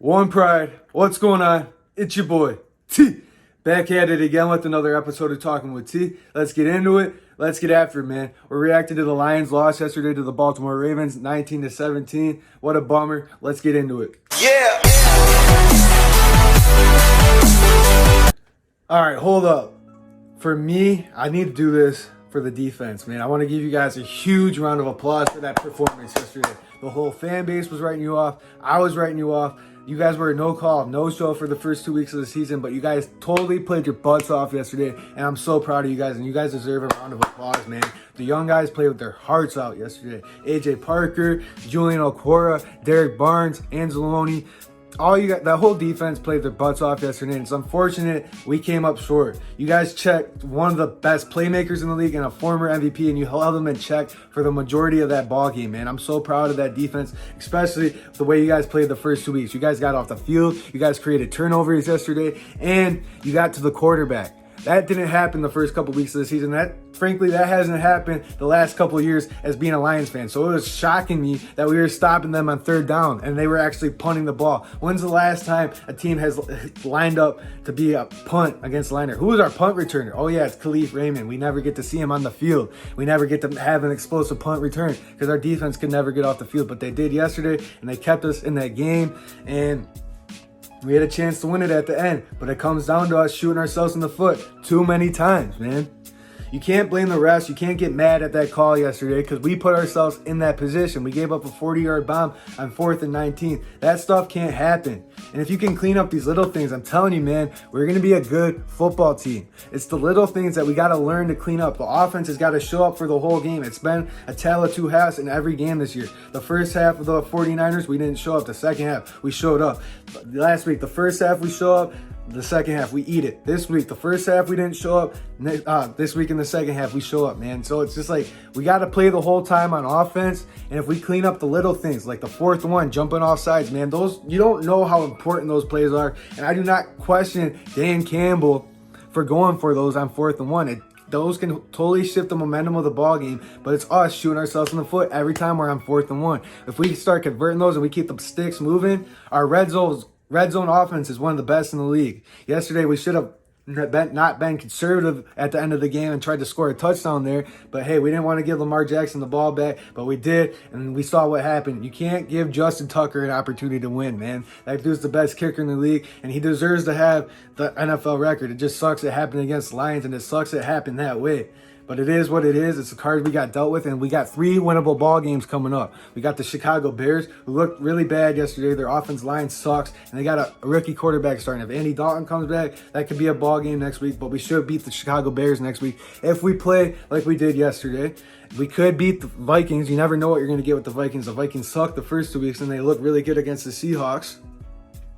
One Pride, what's going on? It's your boy, T. Back at it again with another episode of Talking with T. Let's get into it. Let's get after it, man. We're reacting to the Lions' loss yesterday to the Baltimore Ravens, 19-17. What a bummer. Let's get into it. Yeah. All right, hold up. For me, I need to do this for the defense, man. I want to give you guys a huge round of applause for that performance yesterday. The whole fan base was writing you off. I was writing you off. You guys were no call, no show for the first 2 weeks of the season, but you guys totally played your butts off yesterday, and I'm so proud of you guys, and you guys deserve a round of applause, man. The young guys played with their hearts out yesterday. AJ Parker, Julian Okora, Derek Barnes, Anzalone. That whole defense played their butts off yesterday, and it's unfortunate we came up short. You guys checked one of the best playmakers in the league and a former MVP, and you held them in check for the majority of that ball game, man. I'm so proud of that defense, especially the way you guys played the first 2 weeks. You guys got off the field, you guys created turnovers yesterday, and you got to the quarterback. That didn't happen the first couple weeks of the season. Frankly, that hasn't happened the last couple of years as being a Lions fan. So it was shocking me that we were stopping them on third down and they were actually punting the ball. When's the last time a team has lined up to be a punt against Liner? Who is our punt returner? Oh yeah, it's Khalif Raymond. We never get to see him on the field. We never get to have an explosive punt return because our defense could never get off the field. But they did yesterday, and they kept us in that game, and we had a chance to win it at the end, but it comes down to us shooting ourselves in the foot too many times, man. You can't blame the refs. You can't get mad at that call yesterday because we put ourselves in that position. We gave up a 40-yard bomb on 4th and 19. That stuff can't happen. And if you can clean up these little things, I'm telling you, man, we're going to be a good football team. It's the little things that we got to learn to clean up. The offense has got to show up for the whole game. It's been a tale of two halves in every game this year. The first half of the 49ers, we didn't show up. The second half, we showed up. Last week, the first half, we show up. The second half, we eat it. This week, the first half, we didn't show up. This week in the second half, we show up, man. So it's just like we got to play the whole time on offense. And if we clean up the little things, like the fourth one, jumping off sides, man, those, you don't know how important those plays are. And I do not question Dan Campbell for going for those on 4th and 1. Those can totally shift the momentum of the ball game, but it's us shooting ourselves in the foot every time we're on 4th and 1. If we start converting those and we keep the sticks moving, our red zone offense is one of the best in the league. Yesterday, we should have not been conservative at the end of the game and tried to score a touchdown there. But hey, we didn't want to give Lamar Jackson the ball back, but we did, and we saw what happened. You can't give Justin Tucker an opportunity to win, man. That dude's the best kicker in the league, and he deserves to have the NFL record. It just sucks it happened against the Lions, and it sucks it happened that way. But it is what it is. It's the cards we got dealt with, and we got 3 winnable ball games coming up. We got the Chicago Bears, who looked really bad yesterday. Their offense line sucks, and they got a rookie quarterback starting. If Andy Dalton comes back, that could be a ball game next week, but we should beat the Chicago Bears next week if we play like we did yesterday. We could beat the Vikings. You never know what you're going to get with the Vikings. The Vikings sucked the first 2 weeks, and they looked really good against the Seahawks.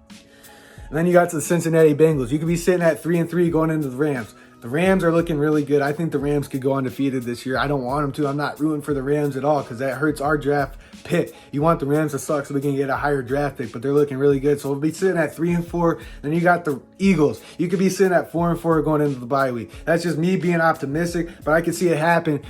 And then you got to the Cincinnati Bengals. You could be sitting at 3-3 going into the Rams. The Rams are looking really good. I think the Rams could go undefeated this year. I don't want them to. I'm not rooting for the Rams at all because that hurts our draft pick. You want the Rams to suck so we can get a higher draft pick, but they're looking really good. So we'll be sitting at 3-4. Then you got the Eagles. You could be sitting at 4-4 going into the bye week. That's just me being optimistic, but I could see it happening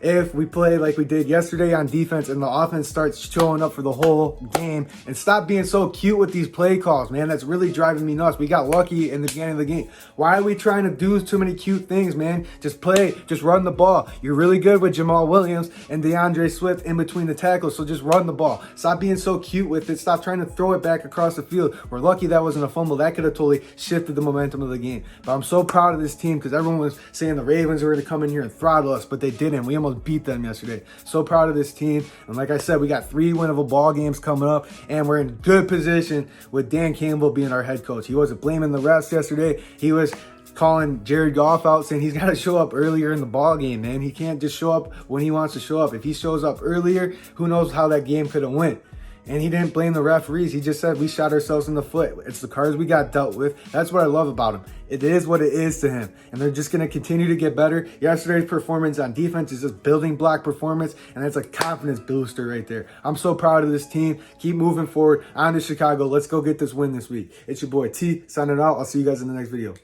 if we play like we did yesterday on defense and the offense starts showing up for the whole game. And stop being so cute with these play calls, man. That's really driving me nuts. We got lucky in the beginning of the game. Why are we trying to do too many cute things, man? Just play, just run the ball. You're really good with Jamal Williams and DeAndre Swift in between the tackles, so just run the ball. Stop being so cute with it. Stop trying to throw it back across the field. We're lucky that wasn't a fumble. That could have totally shifted the momentum of the game. But I'm so proud of this team because everyone was saying the Ravens were going to come in here and throttle us, but they didn't. We almost beat them yesterday. So proud of this team. And like I said, we got 3 winnable ball games coming up, and we're in good position with Dan Campbell being our head coach. He wasn't blaming the refs yesterday. He was calling Jared Goff out, saying he's got to show up earlier in the ball game, man. He can't just show up when he wants to show up. If he shows up earlier, who knows how that game could have went. And he didn't blame the referees. He just said we shot ourselves in the foot. It's the cards we got dealt with. That's what I love about him. It is what it is to him. And they're just going to continue to get better. Yesterday's performance on defense is just building block performance. And it's a confidence booster right there. I'm so proud of this team. Keep moving forward. On to Chicago. Let's go get this win this week. It's your boy T signing out. I'll see you guys in the next video.